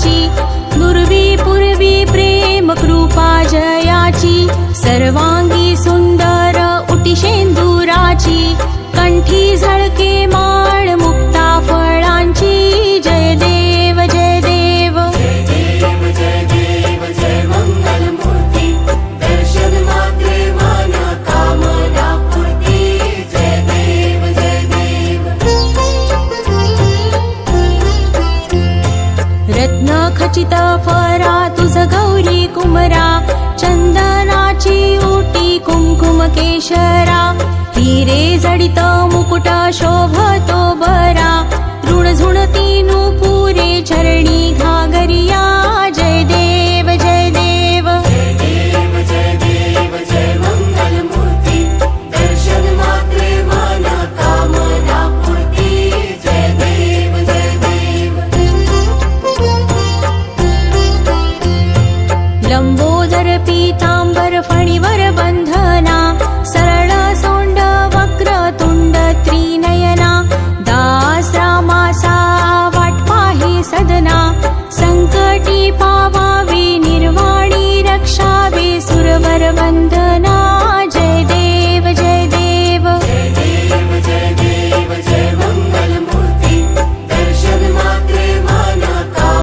जयाची, नुरवी पूर्वी प्रेम कृपा जयाची, सर्वांगी सुंदर उटी शेंदुराची, कंठी झळके माळ मुक्ता फळांची, जय देव जय देव जय देव जय देव जय मंगल मूर्ती, दर्शन मात्रे मन कामना पूर्ती, जय देव जय देव। रत्न खचित फरा तुझ गौरी कुमरा, चंदनाची उटी कुंकुम केशरा, हिरे जडित मुकुट शोभतो बरा, ऋण झुणती नुपुरे चरणी घागरिया, जय देव जय देव जय देव जय देव जय मंगल मूर्ती, दर्शन मात्रे मन कामना पूर्ती, जय देव जय देव। लंबोदर पीतांबर फणीवर बंधना, सरळ सोंड वक्र तुंड त्रिनयना, दास रामासा वाट पाहे सदना, संकटी पावावे निर्वाणी रक्षावे सुरवर बंधना,